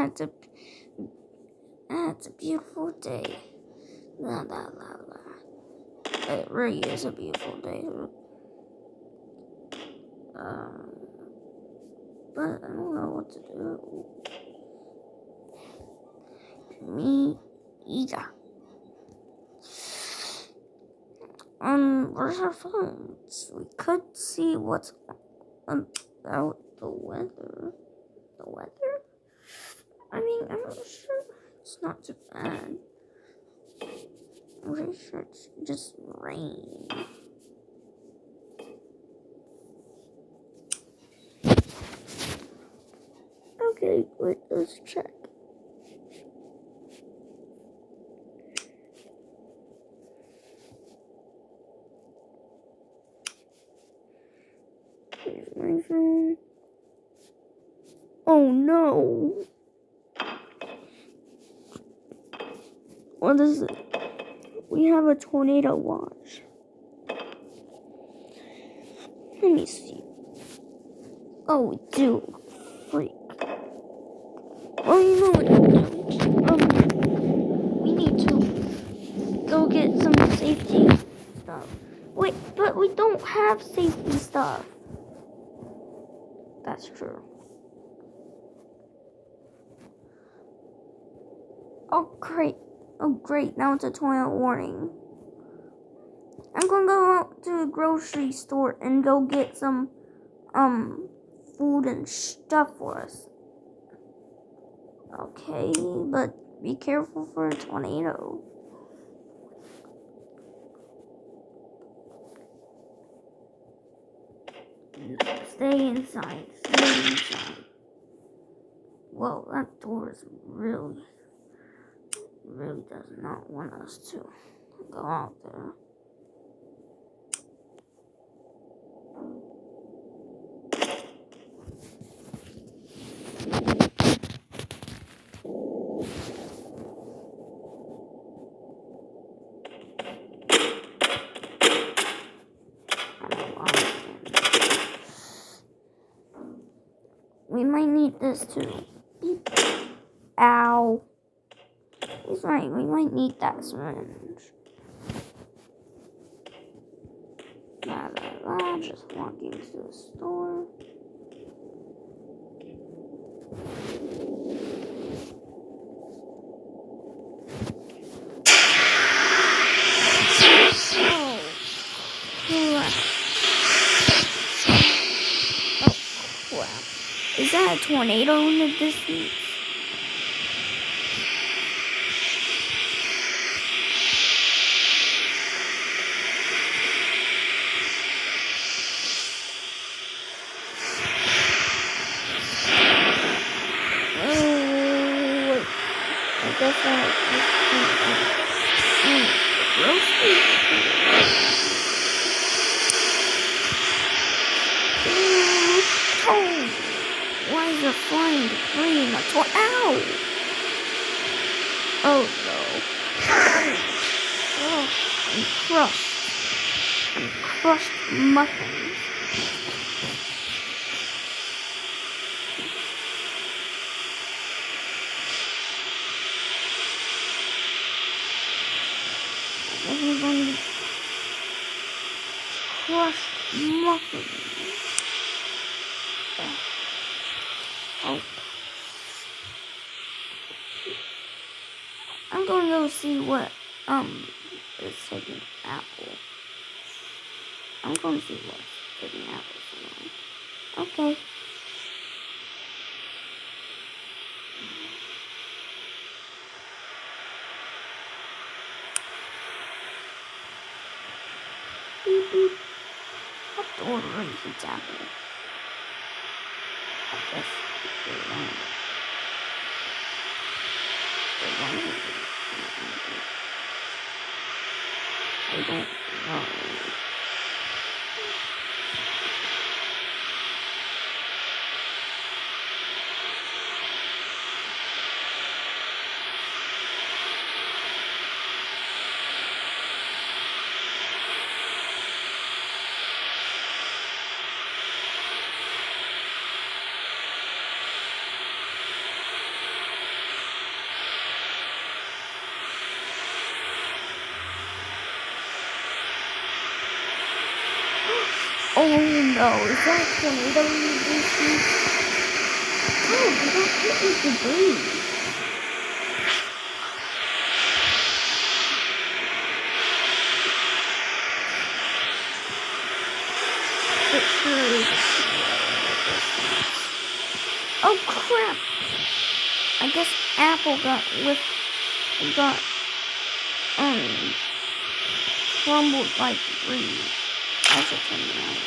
it's a beautiful day. La la la la. It really is a beautiful day. But I don't know what to do. Me either. Where's our phones? We could see what's about the weather. The weather? I mean, I'm not sure. It's not too bad. I'm pretty sure it's just rain. Okay, wait, let's check. Here's my phone. Oh no! What is it? We have a tornado watch. Let me see. Oh, we do. Freak. Well, you know what? We need to go get some safety stuff. Wait, but we don't have safety stuff. That's true. Oh, great. Oh, great. Now it's a tornado warning. I'm gonna go out to the grocery store and go get some, food and stuff for us. Okay, but be careful for a tornado. Stay inside. Stay inside. Whoa, that door is really does not want us to go out there. We might need this too. Beep. Ow. He's right, we might need that syringe. La la la, just walking to the store. Is that a tornado in the distance? Oh, I guess that roasted. Oh, why is there flying debris in a tornado? Ow! Oh no. Oh, I'm crushed. I'm crushed muffins. Everybody crushed muffins. Oh. I'm going to go see what is taking apple. I'm going to see what's taking apple. Okay. Beep beep. What door really hits apple? I guess they're wrong. I don't know. no, is that a tornado you just see? Oh, we got hit with debris. It sure is. Oh crap! I guess Apple got crumbled by debris. I should turn around.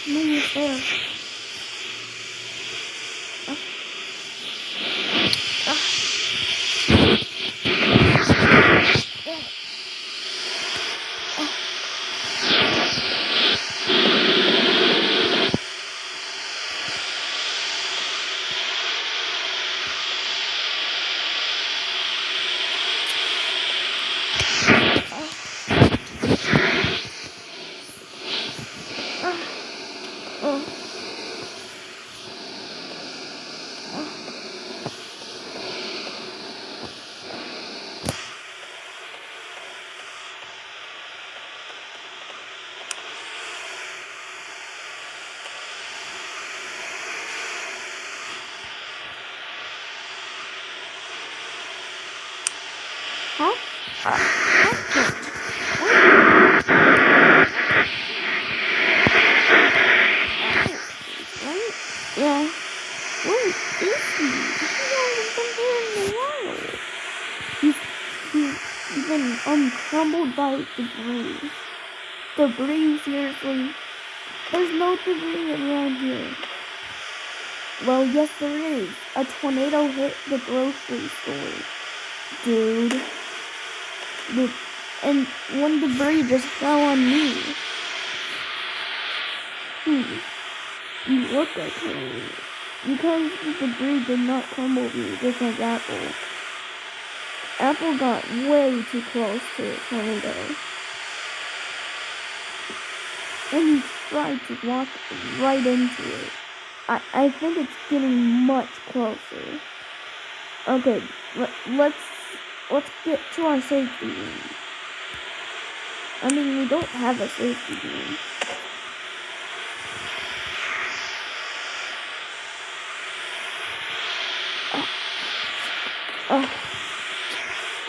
Mommy's there. Huh? Yeah. Where is he? He hasn't been here in a while. He's been crumbled by debris. Debris, seriously. There's no debris around here. Well, yes there is. A tornado hit the grocery store. Dude. And one debris just fell on me. You look okay. Because the debris did not crumble me, just like Apple. Apple got way too close to the tornado. And he tried to walk right into it. I think it's getting much closer. Okay, let's get to our safety room. I mean, we don't have a safety room.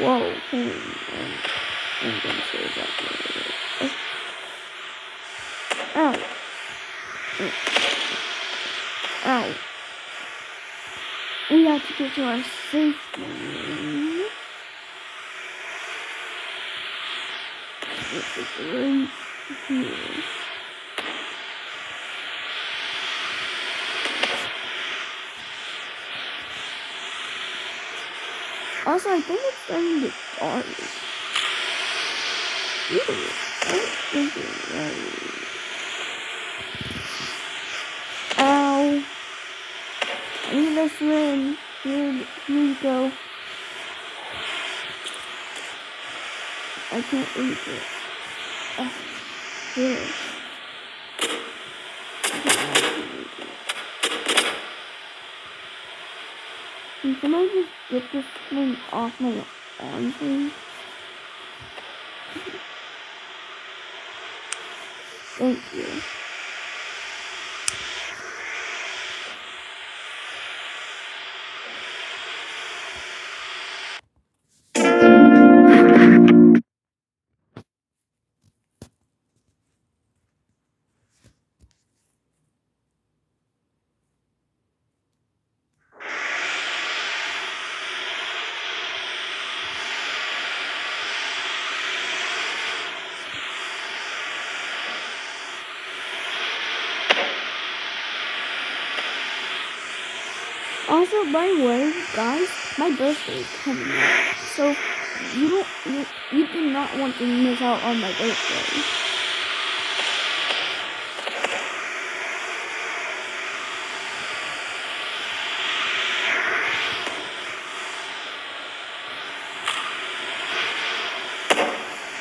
Whoa, I'm gonna save that later. Ow. Ow. We have to get to our safety room. Which is right here. Also, I think it's starting to dark. Ew, I was thinking, right. Ow. I need this ring. Here you go. I can't reach it. Here. Can somebody just get this thing off my arm, please? Thank you. Also, by the way, guys, my birthday is coming up, so you do not want to miss out on my birthday.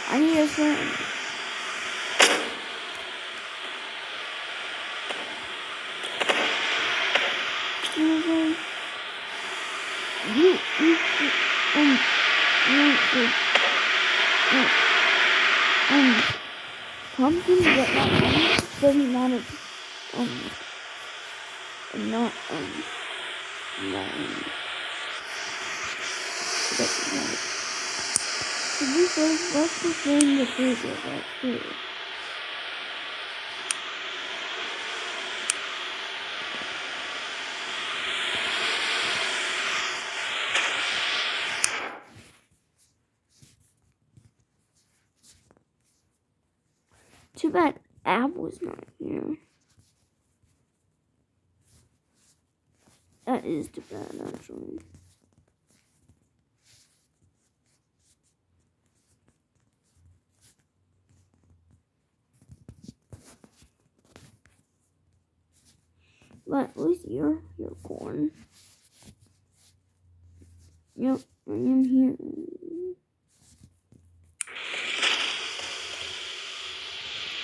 I need a friend. Pumpkin, but not doesn't matter. Not doesn't matter. So this is what's the thing that is right here. Too bad Ab was not here. That is too bad, actually. But at least you're corn. Yep, I am here.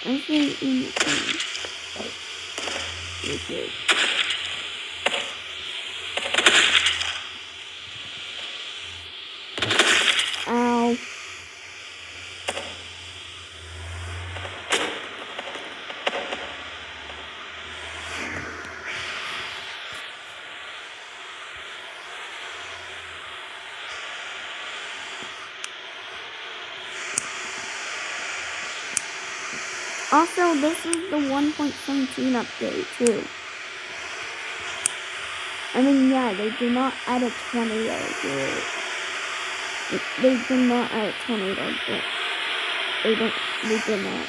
I say in the corn. Okay. Ow. Also, this is the 1.17 update too. I mean, yeah, they did not add a tornado to it. They did not add a tornado, but they did not.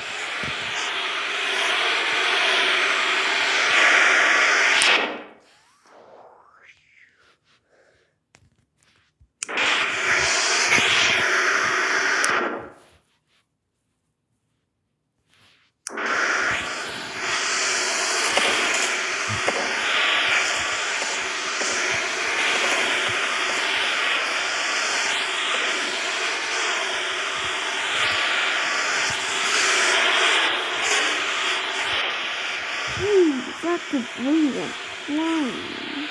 That's the blue one flying.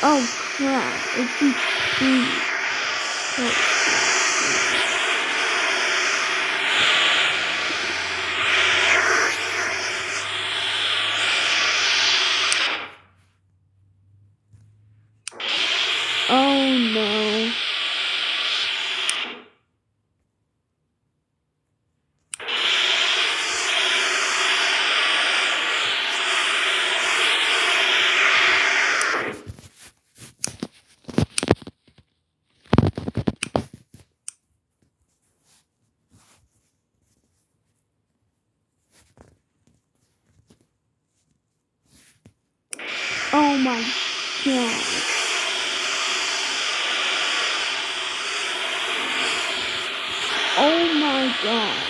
Oh crap, it keeps being so oh no. Oh my god. Oh my god.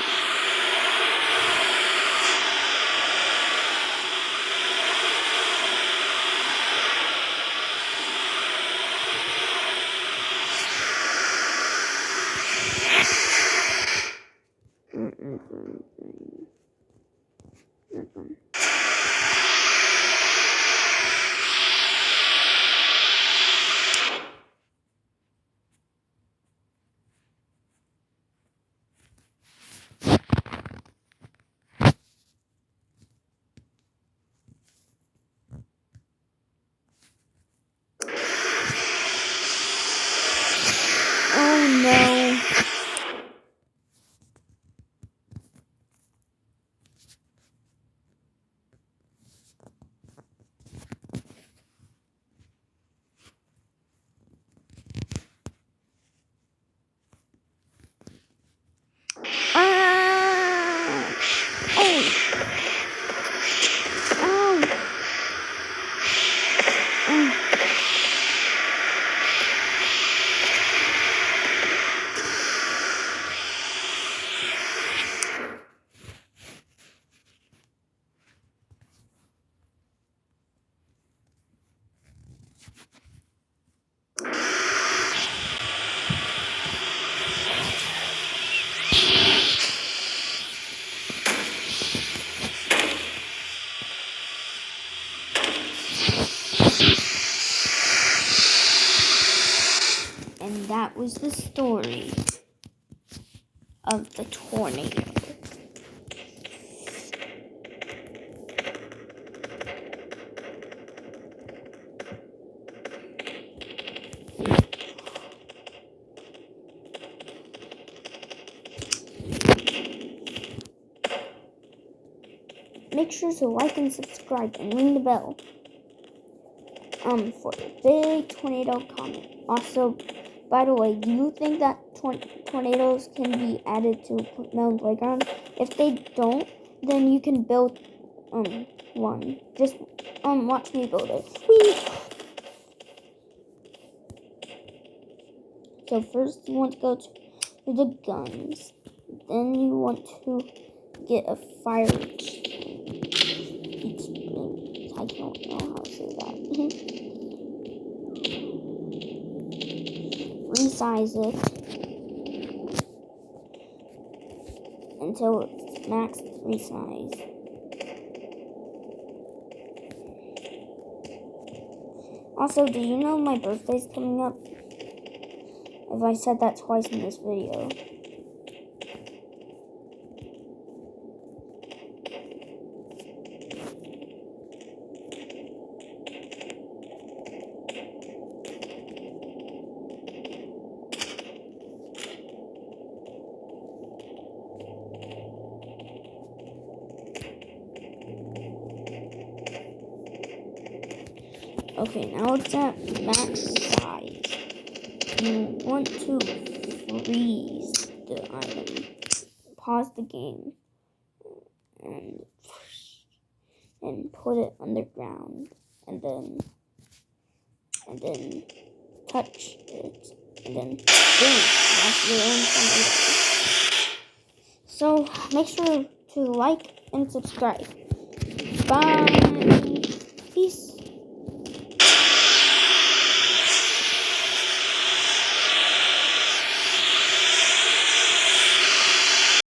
that was the story of the tornado. Make sure to like and subscribe and ring the bell for a big tornado comment. Also, by the way, do you think that tornadoes can be added to Melon Playground? If they don't, then you can build one. Just watch me build it. Whee! So first you want to go to the guns. Then you want to get a fire extinguisher. I don't know how to say that. Resize it until it's max resize. Also, do you know my birthday's coming up? If I said that twice in this video. Okay, now it's at max size. You want to freeze the item. Pause the game and put it underground, and then touch it, and then boom, that's your own tornado. So make sure to like and subscribe. Bye. Peace.